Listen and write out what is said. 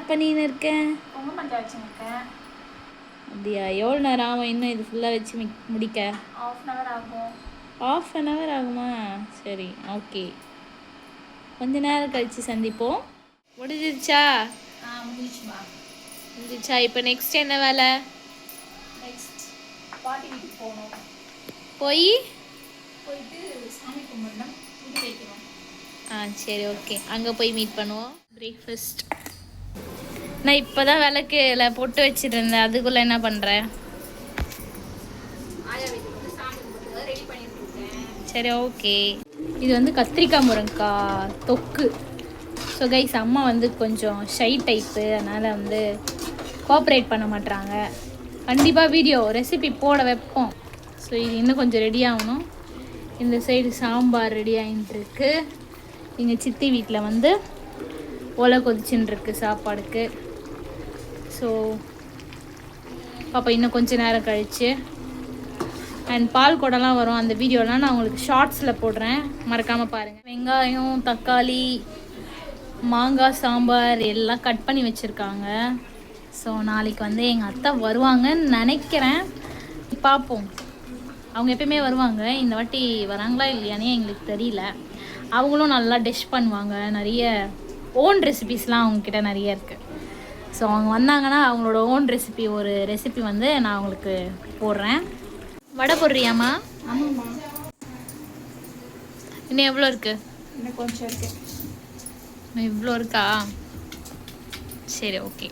பண்ணின்னு இருக்கேன்? பொங்க மஞ்சள் வச்சுருக்கேன். அப்படியா? எவ்வளோ நேரம் ஆகும் இன்னும் இது ஃபுல்லாக வச்சு முடிக்க? ½ ஆகும். ½ ஆகுமா? சரி, ஓகே. கொஞ்ச நேரம் கழித்து சந்திப்போம். முடிஞ்சிருச்சா? முடிஞ்சிச்சுமா. முடிஞ்சிச்சா? இப்போ நெக்ஸ்ட் என்ன வேலை? நெக்ஸ்ட் பாட்டி வீட்டுக்கு போகணும். போயிட்டு சாமி கும்பிடணும், துணி வைக்கணும். சரி, ஓகே. அங்கே போய் மீட் பண்ணுவோம். பிரேக்ஃபாஸ்ட் நான் இப்போ தான் விளக்குல பொட்டு வச்சுட்டு இருந்தேன். அதுக்குள்ளே என்ன பண்ணுறேன்? ஆயா வீட்டுக்கு வந்து சாமி கும்பிட்டு ரெடி பண்ணிட்டு இருக்கேன். சரி, ஓகே. இது வந்து கத்திரிக்காய் முருங்கைக்காய் தொக்கு. ஸோ கைஸ், அம்மா வந்து கொஞ்சம் ஷை டைப்பு, அதனால் வந்து கோஆப்ரேட் பண்ண மாட்டாங்க. கண்டிப்பாக வீடியோ ரெசிபி போட வைப்போம். ஸோ இது இன்னும் கொஞ்சம் ரெடி ஆகணும். இந்த சைடு சாம்பார் ரெடி ஆகிட்டுருக்கு. எங்கள் சித்தி வீட்டில் வந்து ஒலை கொதிச்சுன்னு இருக்கு சாப்பாடுக்கு. ஸோ பாப்பா இன்னும் கொஞ்சம் நேரம் கழிச்சு அண்ட் பால் குடம்லாம் வரும். அந்த வீடியோலாம் நான் உங்களுக்கு ஷார்ட்ஸில் போடுறேன், மறக்காமல் பாருங்கள். வெங்காயம், தக்காளி, மாங்காய், சாம்பார் எல்லாம் கட் பண்ணி வச்சுருக்காங்க. ஸோ நாளைக்கு வந்து எங்கள் அத்தை வருவாங்கன்னு நினைக்கிறேன். பார்ப்போம். அவங்க எப்பயுமே வருவாங்க, இந்த வாட்டி வராங்களா இல்லையானே எங்களுக்கு தெரியல. அவங்களும் நல்லா டிஷ் பண்ணுவாங்க. நிறைய ஓன் ரெசிபீஸ்லாம் அவங்கக்கிட்ட நிறைய இருக்குது. ஸோ அவங்க வந்தாங்கன்னா அவங்களோட ஓன் ரெசிபி ஒரு ரெசிபி வந்து நான் அவங்களுக்கு போடுறேன். வடை போடுறியாம்மா? ஆமாம்மா. இன்னும் எவ்வளோ இருக்குது? இன்னும் கொஞ்சம் இருக்குது. இவ்வளோ இருக்கா? சரி, ஓகே.